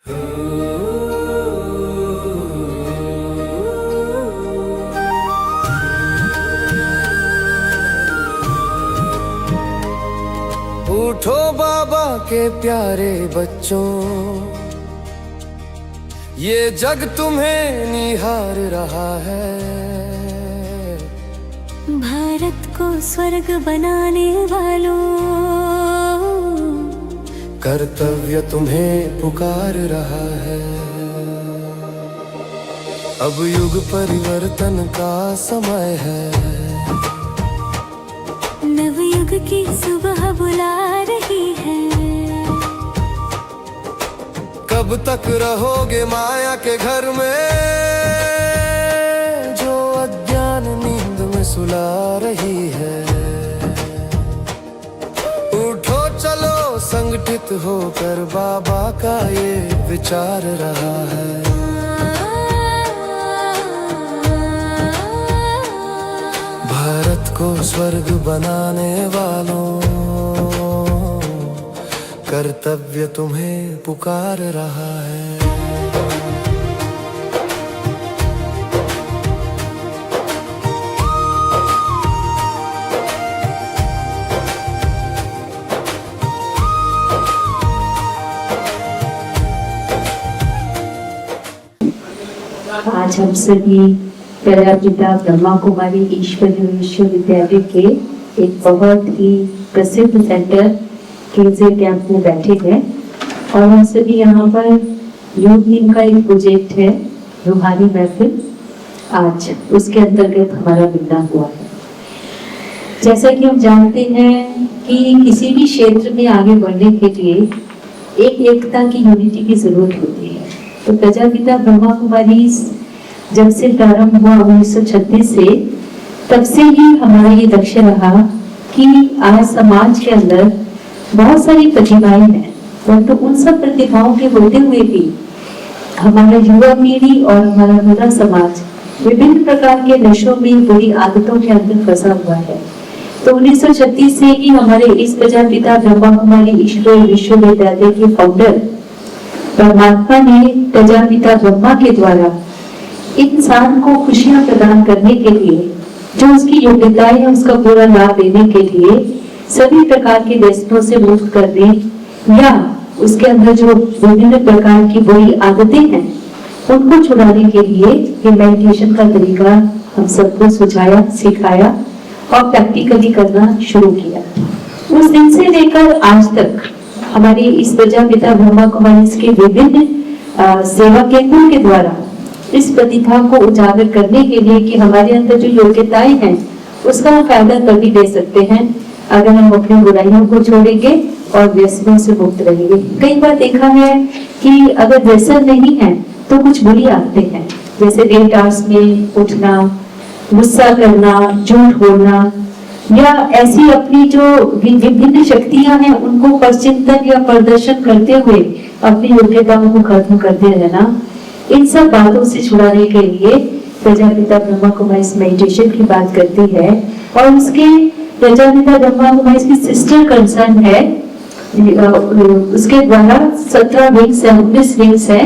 उठो बाबा के प्यारे बच्चों, ये जग तुम्हें निहार रहा है। भारत को स्वर्ग बनाने वालों, कर्तव्य तुम्हें पुकार रहा है। अब युग परिवर्तन का समय है, नवयुग की सुबह बुला रही है। कब तक रहोगे माया के घर में, जो अज्ञान नींद में सुला रही है। उठो चलो संगठित होकर, बाबा का ये विचार रहा है। भारत को स्वर्ग बनाने वालों, कर्तव्य तुम्हें पुकार रहा है। आज हम सभी प्रजापिता ब्रह्मा कुमारी ईश्वरीय विश्वविद्यालय के एक बहुत ही प्रसिद्ध सेंटर केजे कैंप में बैठे हैं और हम सभी यहाँ पर योग दिन का एक प्रोजेक्ट है रूहानी महफिल, आज उसके अंतर्गत हमारा मिलना हुआ है। जैसा कि हम जानते हैं कि किसी भी क्षेत्र में आगे बढ़ने के लिए एक एकता की यूनिटी की जरूरत होती है। तो प्रजापिता ब्रह्मा कुमारी जब से प्रारंभ हुआ 1936 से, तब से ही हमारा ये लक्ष्य रहा कि आज समाज के अंदर बहुत सारी प्रतिभाएं हैं, परंतु उन सब प्रतिभाओं के होते हुए भी हमारा युवा पीढ़ी और हमारा पूरा समाज विभिन्न प्रकार के नशों में, बुरी आदतों के अंदर फंसा हुआ है। तो 1936 से ही हमारे इस प्रजापिता ब्रह्मा कुमारी ईश्वरीय विश्वविद्यालय के फाउंडर परमात्मा ने प्रजापिता ब्रह्मा के द्वारा इंसान को खुशियां प्रदान करने के लिए, जो उसकी योग्यता है उसका पूरा लाभ देने के लिए, सभी प्रकार के व्यसनों से मुक्त करने या उसके अंदर जो विभिन्न प्रकार की बुरी आदतें हैं उनको छुड़ाने के लिए ये मेडिटेशन का तरीका हम सबको सुझाया, सिखाया और प्रैक्टिकली करना शुरू किया। उस दिन से लेकर आज तक हमारे इस प्रजापिता ब्रह्मा कुमारी के विभिन्न सेवा केंद्रों के द्वारा इस प्रतिभा को उजागर करने के लिए कि हमारे अंदर जो योग्यताएं हैं उसका हम फायदा तभी ले सकते हैं अगर हम अपनी बुराइयों को छोड़ेंगे और व्यसनों से मुक्त रहेंगे। कई बार देखा है कि अगर व्यसन नहीं है तो कुछ बुरी आदतें हैं, जैसे लेट आवर्स में उठना, गुस्सा करना, झूठ बोलना या ऐसी अपनी जो विभिन्न शक्तियां हैं उनको परचिंतन या प्रदर्शन करते हुए अपनी योग्यताओं को खत्म करते रहना। इन सब बातों से छुड़ाने के लिए प्रजापिता ब्रह्मा कुमारी मेडिटेशन की बात करती है और उसके प्रजापिता ब्रह्मा कुमारी की सिस्टर कंसर्न है, उसके द्वारा 17 विंग्स है, 19 विंग्स है,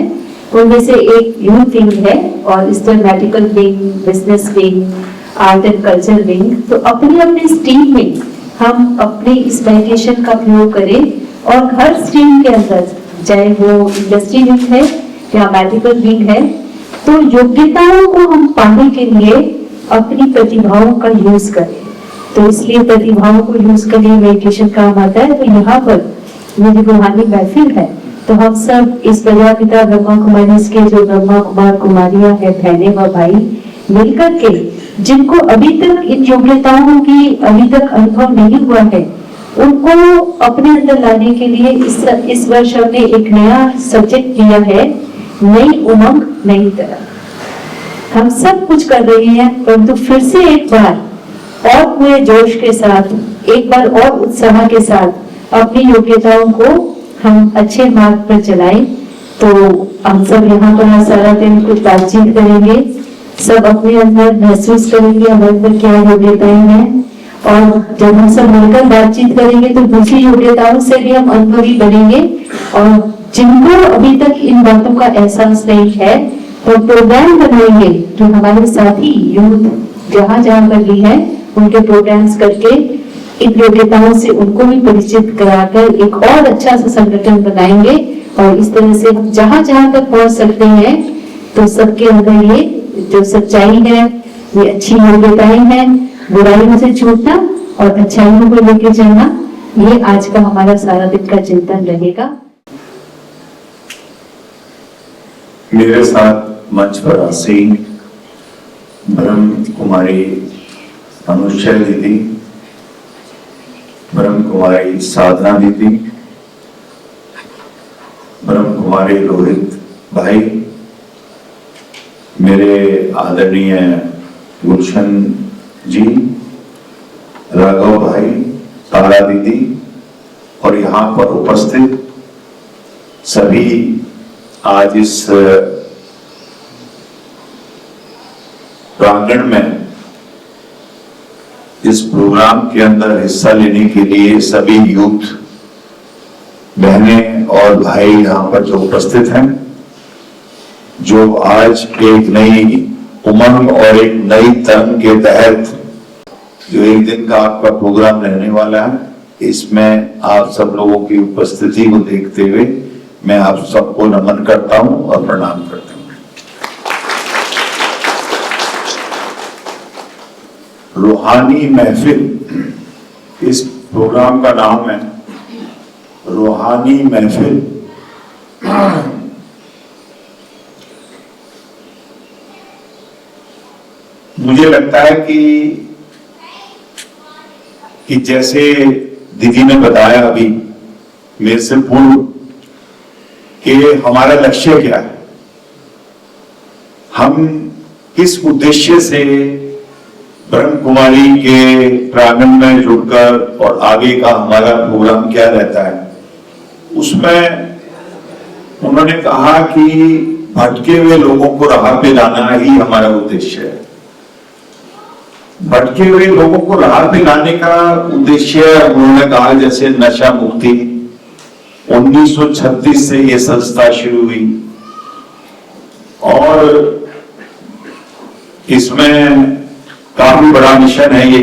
उनमें से एक यूथ विंग है और इस तरह medical wing, business wing, art and culture wing. तो अपने अपने स्ट्रीम में हम अपने इस मेडिटेशन का प्रयोग करें और हर स्ट्रीम के अंदर, चाहे वो इंडस्ट्री विंग है या मेडिकल विंग है, तो योग्यताओं को हम पाने के लिए अपनी प्रतिभाओं का यूज करें। तो इसलिए प्रतिभाओं को यूज करके मेडिटेशन काम आता है। तो यहाँ पर मेरी रूहानी महफिल है, तो हम सब इस प्रजापिता ब्रह्मा कुमारी के जो ब्रह्मा कुमार कुमारियां हैं, बहनें व भाई, मिलकर के जिनको अभी तक इन योग्यताओं की अभी तक अनुभव नहीं हुआ है, उनको अपने अंदर लाने के लिए इस वर्ष हमने एक नया सब्जेक्ट दिया है, नई उमंग नई तरह। हम सब कुछ कर रहे हैं, परंतु फिर से एक बार और पूरे जोश के साथ, एक बार और उत्साह के साथ अपनी योग्यताओं को हम अच्छे मार्ग पर चलाएं। तो हम सब यहाँ पर सारा दिन कुछ बातचीत करेंगे, सब अपने अंदर महसूस करेंगे हमारे अंदर क्या योग्यताएं हैं, और जब हम सब मिलकर बातचीत करेंगे तो दूसरी योग्यताओं से भी हम अनुभवी बनेंगे और जिनको अभी तक इन बातों का एहसास नहीं है, तो प्रोग्राम बनाएंगे कि हमारे साथी यूथ जहाँ जहाँ पर भी है उनके प्रोग्राम्स करके इन योग्यताओं से उनको भी परिचित कराकर एक और अच्छा सा संगठन बनाएंगे और इस तरह से हम जहाँ जहाँ तक पहुंच सकते हैं तो सबके अंदर ये जो सच्चाई है, ये अच्छी योग्यताएं हैं, बुराइयों से छूटना और अच्छाइयों को लेके चलना, ये आज का हमारा सारा दिन का चिंतन रहेगा। मेरे साथ मंच पर आसीन ब्रह्म कुमारी अनुष्या दीदी, ब्रह्म कुमारी साधना दीदी, ब्रह्म कुमारी रोहित भाई, मेरे आदरणीय गुलशन जी, राघव भाई, तारा दीदी और यहाँ पर उपस्थित सभी आज इस प्रांगण में इस प्रोग्राम के अंदर हिस्सा लेने के लिए सभी यूथ बहनें और भाई यहाँ पर जो उपस्थित हैं, जो आज एक नई उमंग और एक नई तरंग के तहत जो एक दिन का आपका प्रोग्राम रहने वाला है, इसमें आप सब लोगों की उपस्थिति को देखते हुए मैं आप सबको नमन करता हूं और प्रणाम करता हूं। रूहानी महफिल, इस प्रोग्राम का नाम है रूहानी महफिल। मुझे लगता है कि जैसे दीदी ने बताया अभी मेरे से पूर्व कि हमारा लक्ष्य क्या है, हम किस उद्देश्य से ब्रह्म कुमारी के प्रांगण में जुड़कर और आगे का हमारा प्रोग्राम क्या रहता है, उसमें उन्होंने कहा कि भटके हुए लोगों को राह पे लाना ही हमारा उद्देश्य है। भटके हुए लोगों को राह पे लाने का उद्देश्य उन्होंने कहा जैसे नशा मुक्ति 1936 से ये संस्था शुरू हुई और इसमें काफी बड़ा मिशन है ये।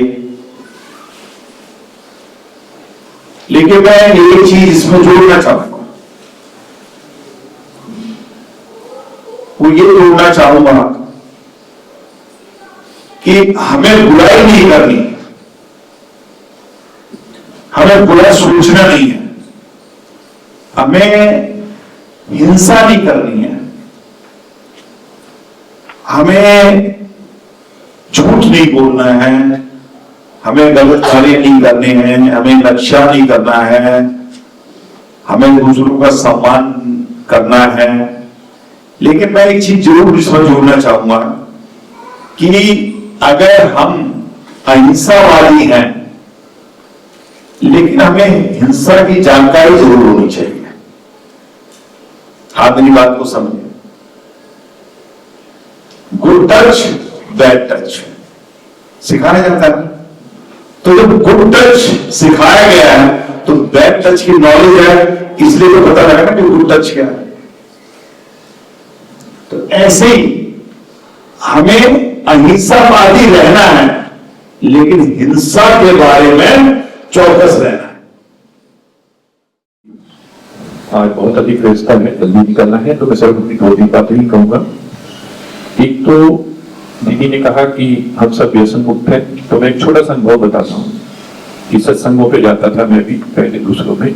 लेकिन मैं एक चीज इसमें जोड़ना चाहूंगा, वो ये जोड़ना चाहूंगा कि हमें बुराई नहीं करनी, हमें बुरा सोचना नहीं है, हमें हिंसा नहीं करनी है, हमें झूठ नहीं बोलना है, हमें गलत कार्य नहीं करने हैं, हमें नक्शा नहीं करना है, हमें दूसरों का सम्मान करना है। लेकिन मैं एक चीज जरूर इसमें जोड़ना चाहूंगा कि अगर हम अहिंसावादी हैं लेकिन हमें हिंसा की जानकारी जरूर होनी चाहिए। आप मेरी बात को समझिए, गुड टच बैड टच सिखाया जाता है, तो जब गुड टच सिखाया गया है तो बैड टच की नॉलेज है, इसलिए तो पता लगा ना कि गुड टच क्या है। तो ऐसे ही हमें अहिंसावादी रहना है लेकिन हिंसा के बारे में चौकस रहना है। आज बहुत अधिक व्यवस्था है, जल्दी निकलना है, तो मैं सिर्फ अपनी 2-3 बातें ही कहूंगा। एक तो दीदी ने कहा कि हम सब व्यसन मुक्त हैं, तो मैं एक छोटा सा अनुभव बताता हूँ कि सत्संगों पे जाता था मैं भी पहले दूसरों में,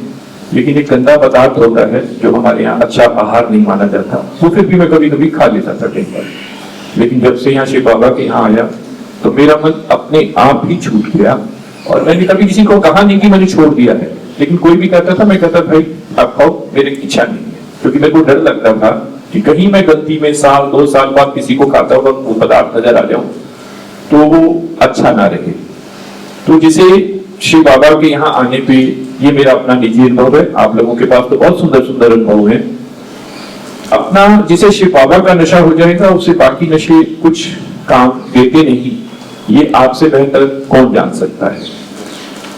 लेकिन एक गंदा पदार्थ होता है जो हमारे यहाँ अच्छा आहार नहीं माना जाता, वो फिर भी मैं कभी कभी खा लेता था कई बार। लेकिन जब से यहाँ शिव बाबा के यहाँ आया तो मेरा मन अपने आप ही छूट गया और मैंने कभी किसी को कहा नहीं कि मैंने छोड़ दिया है, लेकिन कोई भी कहता था, मैं कहता भाई आप खाओ, मेरी इच्छा नहीं है, क्योंकि मेरे को डर लगता था कि कहीं मैं गलती में 1-2 साल बाद किसी को खाता हुआ वो पदार्थ नजर आ जाऊं तो वो अच्छा ना रहे। तो जिसे शिव बाबा के यहाँ आने पे, ये मेरा अपना निजी अनुभव है, आप लोगों के पास तो बहुत सुंदर सुंदर अनुभव है अपना, जिसे शिव बाबा का नशा हो जाएगा उसे बाकी नशे कुछ काम देते नहीं, ये आपसे बेहतर कौन जान सकता है।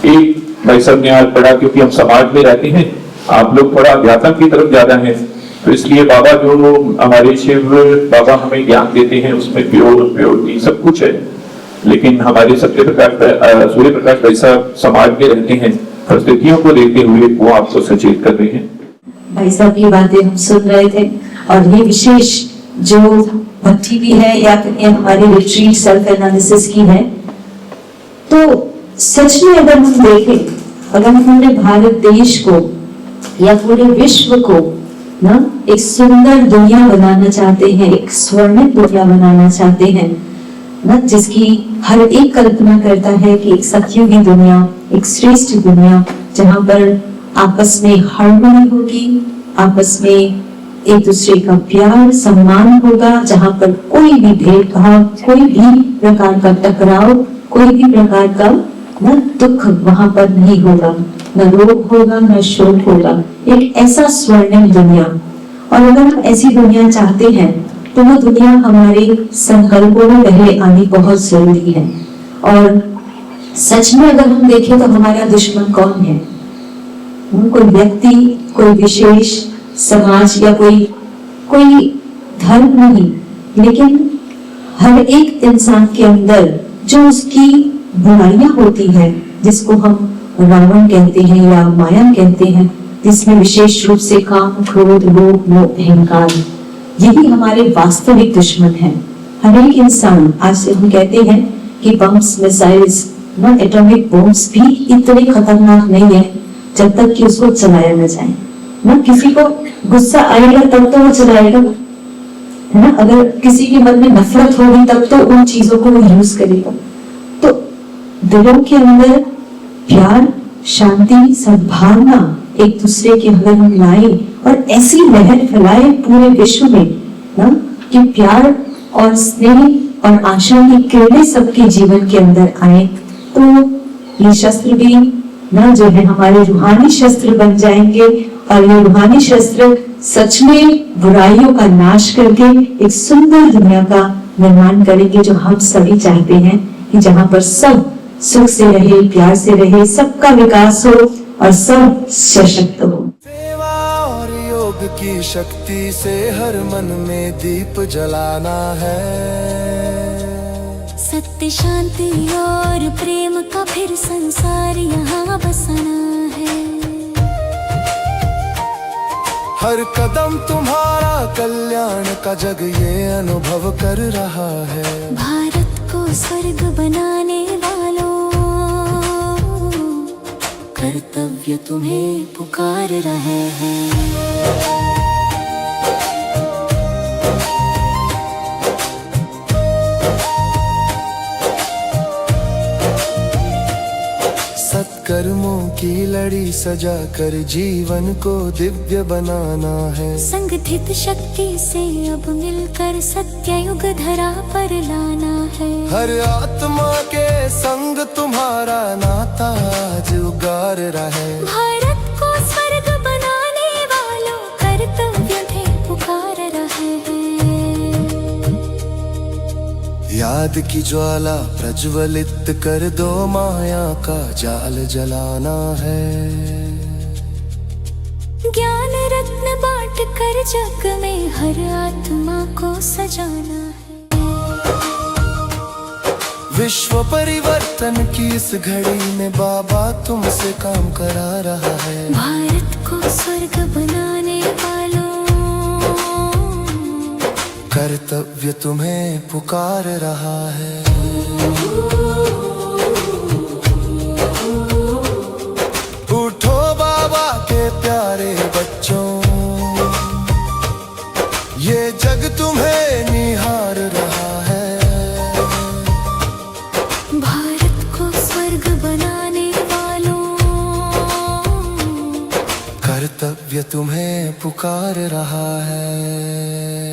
एक भाई साहब ने आज पढ़ा, क्योंकि हम समाज में रहते हैं आप लोग थोड़ा अध्यात्म की तरफ ज्यादा हैं, तो इसलिए बाबा जो हमारे शिव बाबा हमें ज्ञान देते हैं उसमें प्योरिटी सब कुछ है, लेकिन हमारे सूर्य प्रकाश भाई साहब समाज में रहते हैं, परिस्थितियों को देखते हुए वो आपको सचेत कर रहे हैं। भाई साहब की बातें हम सुन रहे थे, और ये विशेष जो भक्ति भी है या हमारी रिट्रीट सेल्फ एनालिसिस की है, तो सच में अगर हम देखें, अगर हम पूरे भारत देश को या पूरे विश्व को ना एक सुंदर दुनिया बनाना चाहते हैं, एक स्वर्णिम दुनिया बनाना चाहते हैं ना, जिसकी हर एक कल्पना करता है कि एक सतयुगी दुनिया, एक श्रेष्ठ दुनिया जहां पर आपस में हार्मनी होगी, आपस में एक दूसरे का प्यार सम्मान होगा, जहां पर कोई भी भेदभाव, कोई भी प्रकार का टकराव, कोई भी प्रकार का न दुख वहां पर नहीं होगा, न रोग होगा, न शोक होगा, एक ऐसा स्वर्णिम दुनिया। और अगर हम ऐसी दुनिया चाहते हैं तो वो दुनिया हमारे संकल्पों में पहले आनी बहुत जरूरी है। और सच में अगर हम देखें तो हमारा दुश्मन कौन है? कोई व्यक्ति, कोई विशेष समाज या कोई धर्म नहीं, लेकिन हर एक इंसान के अंदर जो उसकी बुराइयां होती है, जिसको हम रावण कहते हैं या माया कहते हैं, जिसमें विशेष रूप से काम, क्रोध, लोभ, मोह, अहंकार, यही हमारे वास्तविक दुश्मन हैं। हर एक इंसान, आज से हम कहते हैं कि बम्स, मिसाइल्स, ना एटॉमिक बॉम्ब्स भी इतने खतरनाक नहीं है जब तक कि उसको चलाया न जाए। ना किसी को गुस्सा आएगा तब तो वो चलाएगा, है ना, अगर किसी के मन में नफरत होगी तब तो उन चीजों को वो यूज करेगा। तो दिलों के अंदर प्यार, शांति, सद्भावना एक दूसरे के अंदर हम लाए और ऐसी लहर फैलाए पूरे विश्व में ना, कि प्यार और स्नेह और आशा की किरणें सबके जीवन के अंदर आए, तो ये शस्त्र भी ना जो है हमारे रूहानी शस्त्र बन जाएंगे, और ये रूहानी शस्त्र सच में बुराइयों का नाश करके एक सुंदर दुनिया का निर्माण करेंगे, जो हम सभी चाहते हैं कि जहां पर सब सुख से रहे, प्यार से रहे, सबका विकास हो और सब सशक्त हो। सेवा और योग की शक्ति से हर मन में दीप जलाना है, सत्य, शांति और प्रेम का फिर संसार यहाँ बसना है। हर कदम तुम्हारा कल्याण का जग ये अनुभव कर रहा है। भारत को स्वर्ग बनाने वालों, कर्तव्य तुम्हें पुकार रहे हैं। सत्कर्मों की लड़ी सजा कर जीवन को दिव्य बनाना है। संगठित शक्ति से अब मिलकर सत्ययुग धरा पर लाना है। हर आत्मा के संग तुम्हारा नाता आज उगार रहे। भारत को स्वर्ग बनाने वालों, कर्तव्य थे पुकार रहे हैं। याद की ज्वाला प्रज्वलित कर दो, माया का जाल जलाना है। ज्ञान रत्न बांट कर जग में हर आत्मा को सजाना है। विश्व परिवर्तन की इस घड़ी में बाबा तुमसे काम करा रहा है। भारत को स्वर्ग बनाने वालों, कर्तव्य तुम्हें पुकार रहा है। उठो बाबा के प्यारे बच्चों, ये जग तुम्हें निहार रहा है। भारत को स्वर्ग बनाने वालों, कर्तव्य तुम्हें पुकार रहा है।